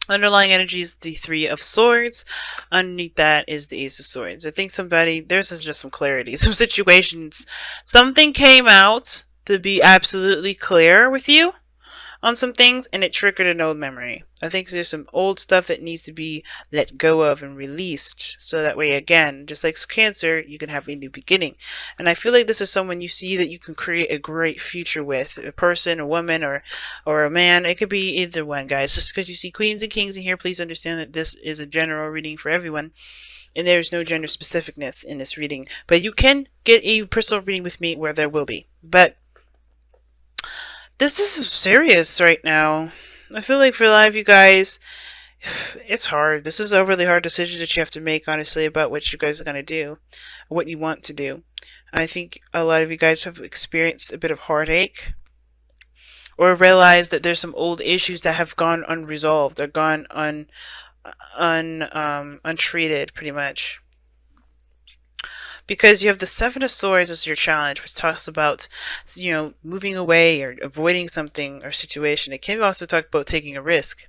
Underlying energy is the Three of Swords. Underneath that is the Ace of Swords. I think there's just some clarity. Some situations, something came out to be absolutely clear with you on some things, and it triggered an old memory. I think there's some old stuff that needs to be let go of and released, so that way, again, just like Cancer, you can have a new beginning. And I feel like this is someone you see that you can create a great future with, a person, a woman, or a man. It could be either one, guys. Just because you see queens and kings in here, please understand that this is a general reading for everyone, and there's no gender specificness in this reading. But you can get a personal reading with me where there will be. But this is serious right now. I feel like for a lot of you guys, it's hard. This is a really hard decision that you have to make, honestly, about what you guys are going to do, what you want to do. I think a lot of you guys have experienced a bit of heartache, or realized that there's some old issues that have gone unresolved, or gone untreated, pretty much. Because you have the Seven of Swords as your challenge, which talks about, moving away or avoiding something or situation. It can also talk about taking a risk.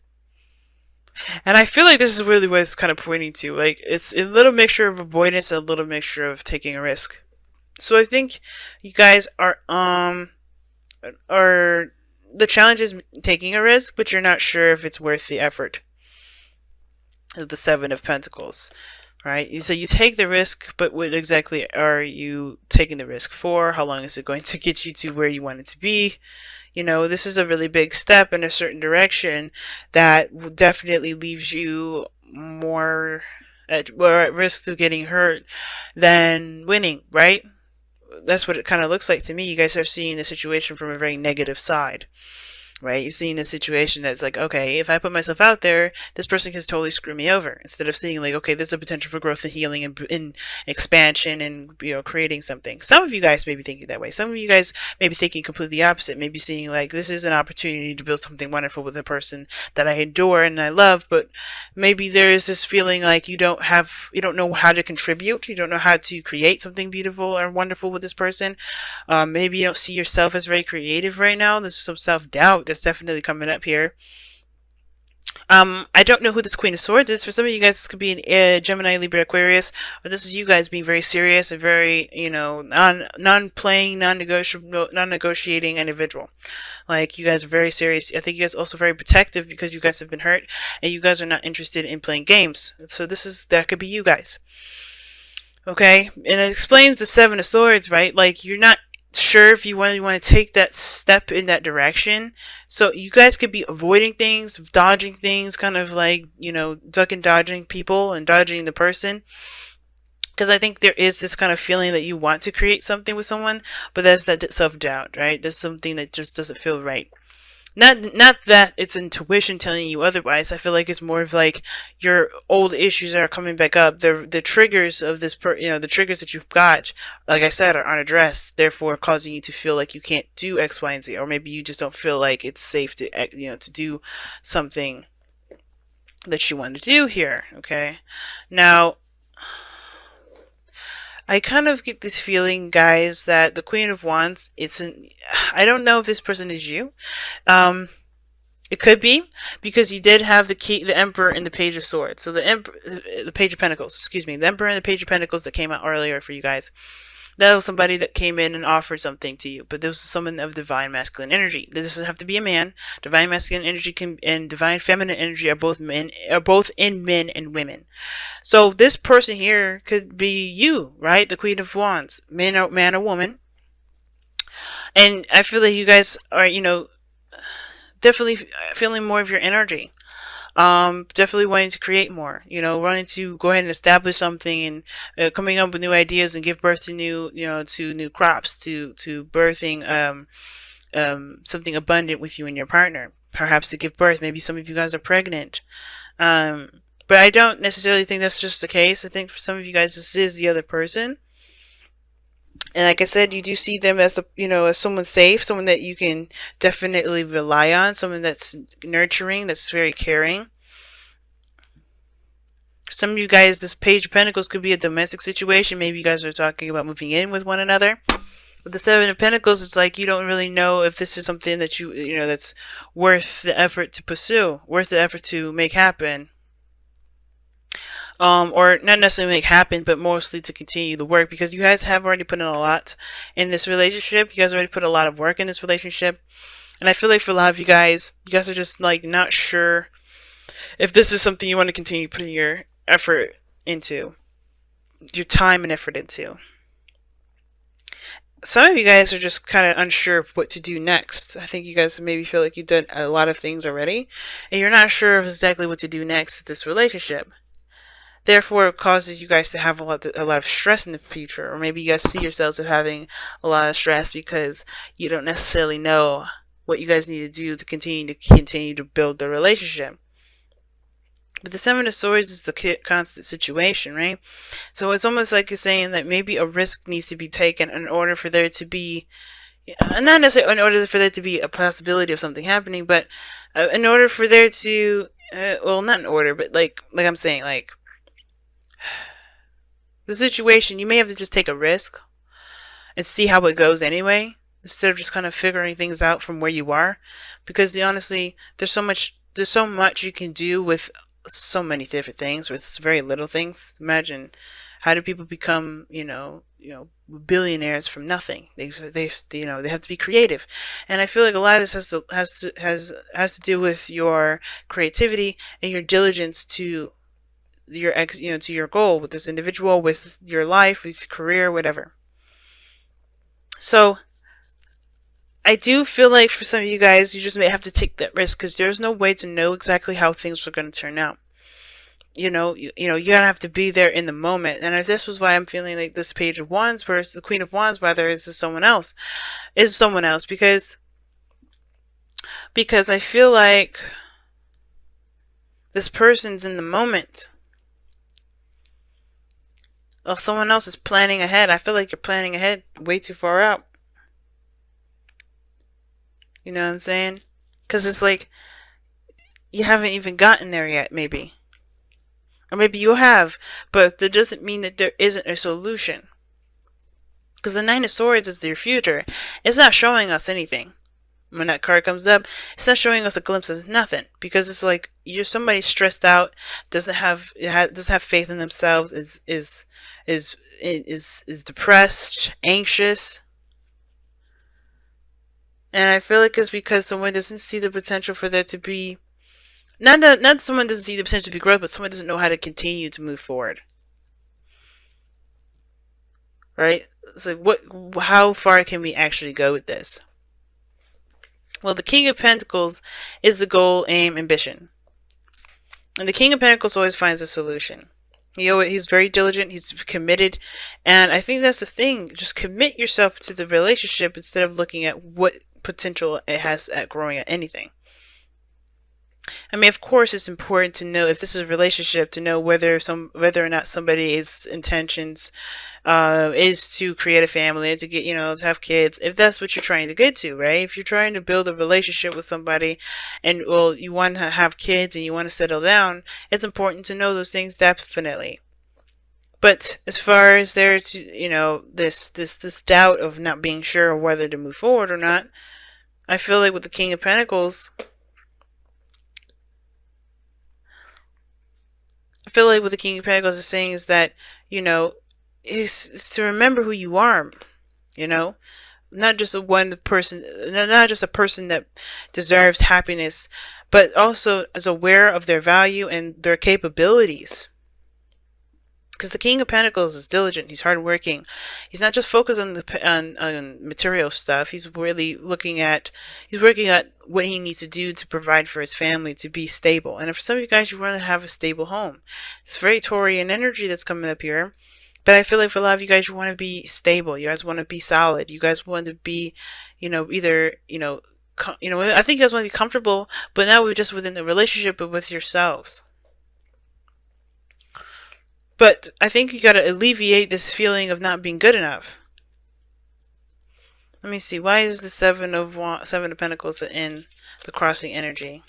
And I feel like this is really what it's kind of pointing to. Like, it's a little mixture of avoidance and a little mixture of taking a risk. So I think you guys are the challenge is taking a risk, but you're not sure if it's worth the effort. The Seven of Pentacles. Right? So you take the risk, but what exactly are you taking the risk for? How long is it going to get you to where you want it to be? This is a really big step in a certain direction that definitely leaves you more at risk of getting hurt than winning, right? That's what it kind of looks like to me. You guys are seeing the situation from a very negative side. Right? You're seeing a situation that's like, okay, if I put myself out there, this person can totally screw me over. Instead of seeing like, okay, there's a potential for growth and healing and expansion and, creating something. Some of you guys may be thinking that way. Some of you guys may be thinking completely opposite. Maybe seeing like, this is an opportunity to build something wonderful with a person that I adore and I love, but maybe there is this feeling like you don't know how to contribute. You don't know how to create something beautiful or wonderful with this person. Maybe you don't see yourself as very creative right now. There's some self-doubt that's definitely coming up here. I don't know who this Queen of Swords is. For some of you guys, this could be an Gemini, Libra, Aquarius, or this is you guys being very serious and very, non-playing, non-negotiating individual. Like, you guys are very serious. I think you guys are also very protective because you guys have been hurt, and you guys are not interested in playing games. So that could be you guys. Okay? And it explains the Seven of Swords, right? Like, you're not sure if you really want to take that step in that direction. So you guys could be avoiding things, dodging things, kind of like, duck and dodging people and dodging the person. Because I think there is this kind of feeling that you want to create something with someone, but that's that self-doubt, right? There's something that just doesn't feel right. Not that it's intuition telling you otherwise. I feel like it's more of like your old issues are coming back up. The triggers of this, the triggers that you've got, like I said, are unaddressed. Therefore, causing you to feel like you can't do X, Y, and Z, or maybe you just don't feel like it's safe to, to do something that you want to do here. Okay, now, I kind of get this feeling, guys, that the Queen of Wands, I don't know if this person is you. It could be, because you did have the Emperor and the Page of Swords. So the Page of Pentacles, excuse me, the Emperor and the Page of Pentacles that came out earlier for you guys. That was somebody that came in and offered something to you, but this was someone of divine masculine energy. This doesn't have to be a man. Divine masculine energy and divine feminine energy are both in men and women. So this person here could be you, right? The Queen of Wands, man or woman. And I feel like you guys are, definitely feeling more of your energy. Definitely wanting to create more, wanting to go ahead and establish something, and coming up with new ideas and give birth to new crops, to birthing something abundant with you and your partner, perhaps to give birth. Maybe some of you guys are pregnant, but I don't necessarily think that's just the case. I think for some of you guys this is the other person. And like I said, you do see them as as someone safe, someone that you can definitely rely on, someone that's nurturing, that's very caring. Some of you guys, this Page of Pentacles could be a domestic situation. Maybe you guys are talking about moving in with one another. With the Seven of Pentacles, it's like you don't really know if this is something that you know, that's worth the effort to pursue, worth the effort to make happen. Or not necessarily make happen, but mostly to continue the work, because you guys have already put in a lot in this relationship. You guys already put a lot of work in this relationship. And I feel like for a lot of you guys are just like not sure if this is something you want to continue putting your effort into, your time and effort into. Some of you guys are just kind of unsure of what to do next. I think you guys maybe feel like you've done a lot of things already, and you're not sure of exactly what to do next with this relationship. Therefore, it causes you guys to have a lot of stress in the future, or maybe you guys see yourselves as having a lot of stress because you don't necessarily know what you guys need to do to continue to build the relationship. But the Seven of Swords is the constant situation, right? So it's almost like you're saying that maybe a risk needs to be taken in order for there to be, not necessarily in order for there to be a possibility of something happening, but in order for there to, well, not in order, but like I'm saying, like the situation, you may have to just take a risk and see how it goes anyway, instead of just kind of figuring things out from where you are, because honestly, there's so much you can do with so many different things with very little things. Imagine, how do people become, billionaires from nothing? They have to be creative, and I feel like a lot of this has to do with your creativity and your diligence to to your goal with this individual, with your life, with your career, whatever. So I do feel like for some of you guys, you just may have to take that risk, because there's no way to know exactly how things are going to turn out. You're gonna have to be there in the moment. And if this was why I'm feeling like this Page of Wands versus the Queen of Wands, rather, is someone else, because I feel like this person's in the moment. Well, someone else is planning ahead. I feel like you're planning ahead way too far out. You know what I'm saying? Because it's like you haven't even gotten there yet, maybe. Or maybe you have, but that doesn't mean that there isn't a solution. Because the Nine of Swords is your future. It's not showing us anything. When that card comes up, it's not showing us a glimpse of nothing. Because it's like you're somebody stressed out, doesn't have faith in themselves, is depressed, anxious. And I feel like it's because someone doesn't see the potential for there to be, not someone doesn't see the potential to be growth, but someone doesn't know how to continue to move forward. Right? So how far can we actually go with this? Well, the King of Pentacles is the goal, aim, ambition. And the King of Pentacles always finds a solution. He's very diligent, he's committed, and I think that's the thing. Just commit yourself to the relationship instead of looking at what potential it has at growing at anything. I mean, of course, it's important to know, if this is a relationship, to know whether or not somebody's intentions is to create a family, to get, to have kids, if that's what you're trying to get to, right? If you're trying to build a relationship with somebody, and you want to have kids and you want to settle down, it's important to know those things, definitely. But as far as there to, this doubt of not being sure whether to move forward or not, I feel like with the King of Pentacles, is saying is that, is to remember who you are, not just a person that deserves happiness, but also is aware of their value and their capabilities. Because the King of Pentacles is diligent. He's hardworking. He's not just focused on material stuff. He's really working at what he needs to do to provide for his family, to be stable. And for some of you guys, you want to have a stable home. It's very Taurian energy that's coming up here. But I feel like for a lot of you guys, you want to be stable. You guys want to be solid. You guys want to be, either, I think you guys want to be comfortable, but not just within the relationship, but with yourselves. But I think you got to alleviate this feeling of not being good enough. Let me see. Why is the Seven of Pentacles in the crossing energy?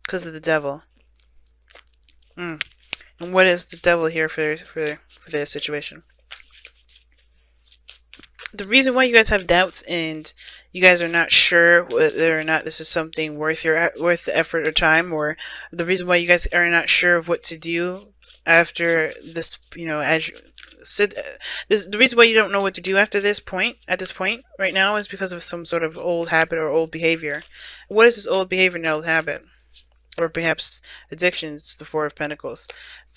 Because of the Devil. And what is the devil here for this situation? The reason why you guys have doubts and you guys are not sure whether or not this is something worth the effort or time, or the reason why you guys are not sure of what to do after this, as you said, the reason why you don't know what to do after at this point right now, is because of some sort of old habit or old behavior. What is this old behavior and old habit? Or perhaps addictions, the Four of Pentacles.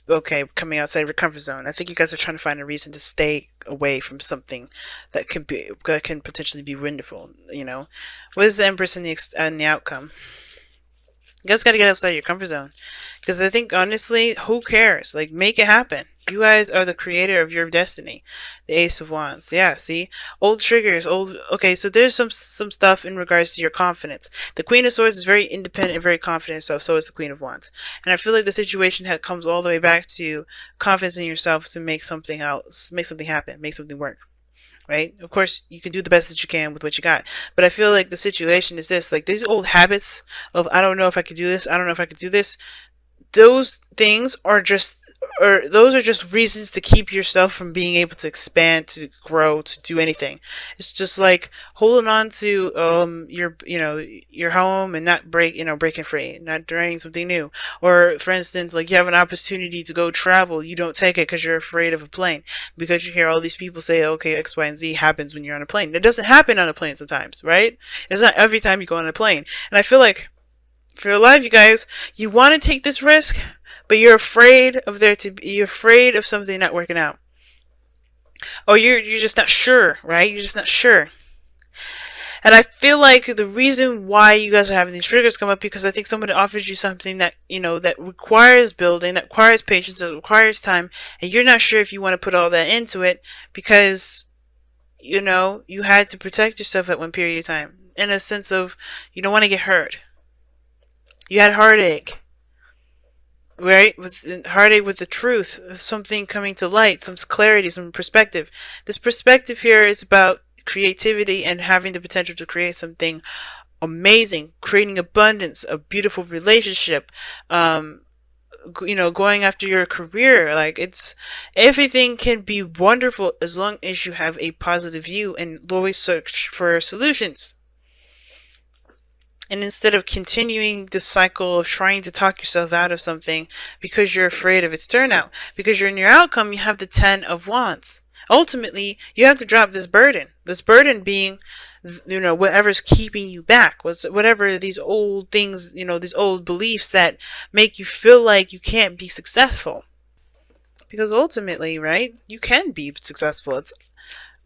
Okay, coming outside of your comfort zone. I think you guys are trying to find a reason to stay away from something that can potentially be wonderful. What is the Empress in the outcome? You guys got to get outside your comfort zone, because I think honestly, who cares? Like, make it happen. You guys are the creator of your destiny. The Ace of Wands. Yeah, see? Old triggers, okay, so there's some stuff in regards to your confidence. The Queen of Swords is very independent and very confident, so is the Queen of Wands. And I feel like the situation comes all the way back to confidence in yourself to make something happen, make something work. Right? Of course, you can do the best that you can with what you got. But I feel like the situation is this, like these old habits of, I don't know if I could do this, I don't know if I could do this. Those things are just reasons to keep yourself from being able to expand, to grow, to do anything. It's just like holding on to your home and not breaking free, not trying something new. Or for instance, like you have an opportunity to go travel, you don't take it because you're afraid of a plane, because you hear all these people say, okay, X, Y, and Z happens when you're on a plane. It doesn't happen on a plane sometimes, right? It's not every time you go on a plane. And I feel like for your life, you guys, you want to take this risk, but you're afraid of you're afraid of something not working out. Or you're just not sure, right? You're just not sure. And I feel like the reason why you guys are having these triggers come up, because I think somebody offers you something that, that requires building, that requires patience, that requires time, and you're not sure if you want to put all that into it, because, you had to protect yourself at one period of time, in a sense of, you don't want to get hurt. You had heartache. Right? With heartache with the truth, something coming to light, some clarity, some perspective. This perspective here is about creativity and having the potential to create something amazing, creating abundance, a beautiful relationship, going after your career. Like, everything can be wonderful as long as you have a positive view and always search for solutions. And instead of continuing this cycle of trying to talk yourself out of something because you're afraid of its turnout, because you're in your outcome, you have the 10 of Wands. Ultimately, you have to drop this burden. This burden being, whatever's keeping you back. Whatever these old things, these old beliefs that make you feel like you can't be successful. Because ultimately, right, you can be successful.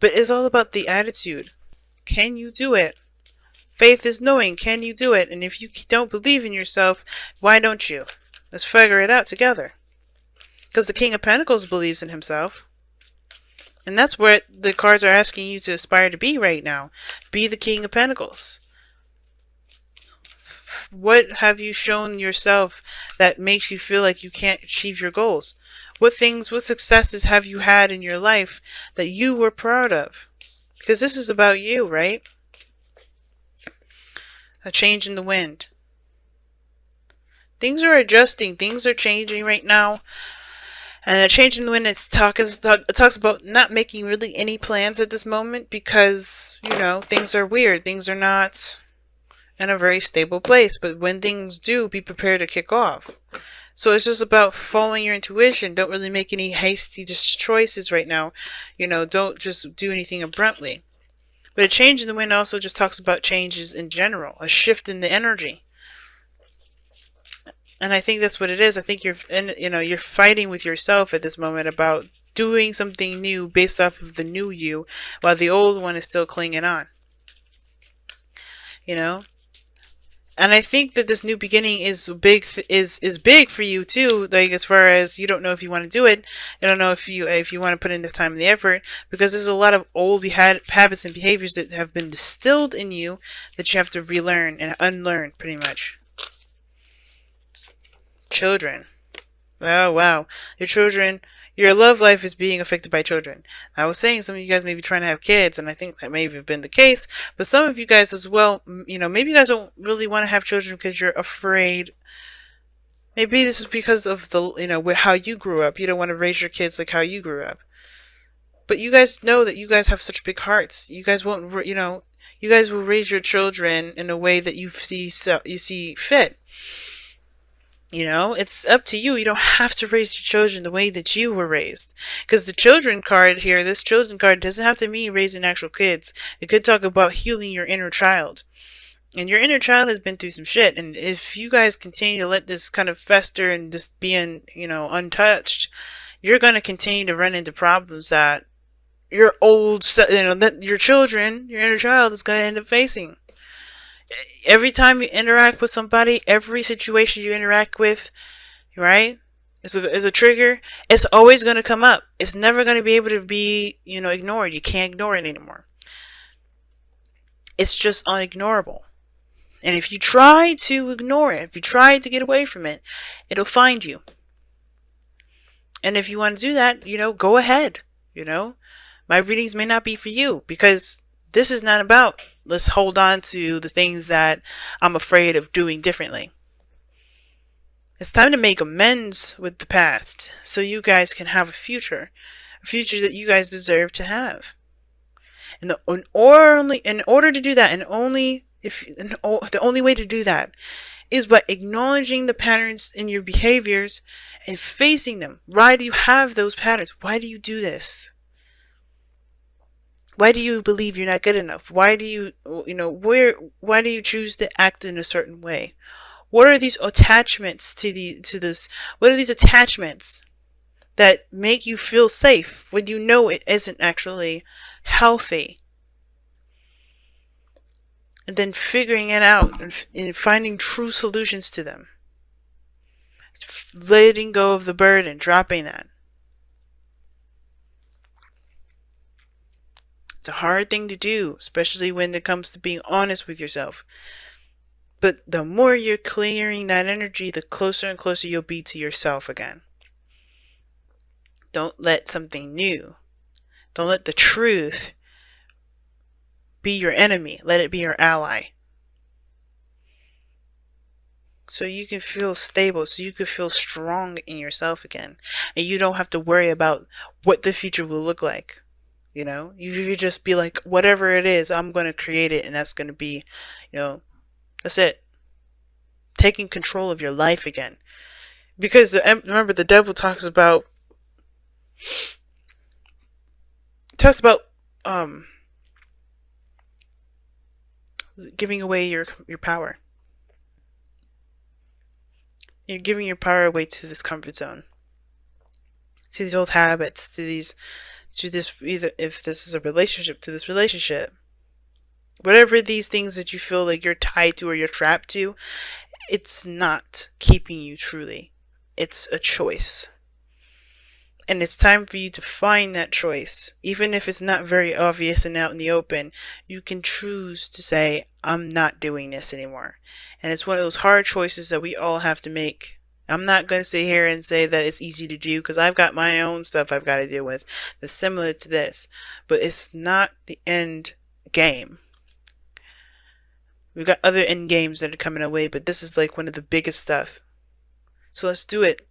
But it's all about the attitude. Can you do it? Faith is knowing, can you do it? And if you don't believe in yourself, why don't you? Let's figure it out together. Because the King of Pentacles believes in himself. And that's what the cards are asking you to aspire to be right now. Be the King of Pentacles. What have you shown yourself that makes you feel like you can't achieve your goals? What successes have you had in your life that you were proud of? Because this is about you, right? A change in the wind. Things are adjusting. Things are changing right now. And a change in the wind, it talks about not making really any plans at this moment because, things are weird. Things are not in a very stable place. But when things do, be prepared to kick off. So it's just about following your intuition. Don't really make any hasty choices right now. Don't just do anything abruptly. But a change in the wind also just talks about changes in general, a shift in the energy. And I think that's what it is. I think you're fighting with yourself at this moment about doing something new based off of the new you, while the old one is still clinging on. And I think that this new beginning is big for you too. Like, as far as you don't know if you want to do it, you don't know if you want to put in the time and the effort, because there's a lot of old habits and behaviors that have been distilled in you that you have to relearn and unlearn, pretty much. Children. Oh wow, your children. Your love life is being affected by children. I was saying some of you guys may be trying to have kids, and I think that may have been the case. But some of you guys as well, maybe you guys don't really want to have children because you're afraid Maybe this is because of the, how you grew up. You don't want to raise your kids like how you grew up. But you guys know that you guys have such big hearts. You guys won't, you guys will raise your children in a way that you see fit. It's up to you. You don't have to raise your children the way that you were raised. Because the children card here, this children card doesn't have to mean raising actual kids. It could talk about healing your inner child. And your inner child has been through some shit. And if you guys continue to let this kind of fester and just be untouched, you're going to continue to run into problems that that your children, your inner child is going to end up facing. Every time you interact with somebody, every situation you interact with, right, is a trigger. It's always going to come up. It's never going to be able to be, ignored. You can't ignore it anymore. It's just unignorable. And if you try to ignore it, if you try to get away from it, it'll find you. And if you want to do that, go ahead. My readings may not be for you, because this is not about let's hold on to the things that I'm afraid of doing differently. It's time to make amends with the past so you guys can have a future that you guys deserve to have. And in order to do that, and the only way to do that is by acknowledging the patterns in your behaviors and facing them. Why do you have those patterns? Why do you do this? Why do you believe you're not good enough? Why do you, why do you choose to act in a certain way? What are these attachments to this? What are these attachments that make you feel safe when you know it isn't actually healthy? And then figuring it out and finding true solutions to them. Letting go of the burden, dropping that. It's a hard thing to do, especially when it comes to being honest with yourself. But the more you're clearing that energy, the closer and closer you'll be to yourself again. Don't let something new, don't let the truth be your enemy. Let it be your ally. So you can feel stable, so you can feel strong in yourself again. And you don't have to worry about what the future will look like. You could just be like, whatever it is, I'm going to create it, and that's going to be, that's it. Taking control of your life again. Because remember, the devil talks about giving away your power. You're giving your power away to this comfort zone, to these old habits, to this, either if this is a relationship, to this relationship. Whatever these things that you feel like you're tied to or you're trapped to, it's not keeping you truly. It's a choice. And it's time for you to find that choice. Even if it's not very obvious and out in the open, you can choose to say, I'm not doing this anymore. And it's one of those hard choices that we all have to make. I'm not going to sit here and say that it's easy to do, because I've got my own stuff I've got to deal with that's similar to this. But it's not the end game. We've got other end games that are coming our way, but this is like one of the biggest stuff. So let's do it.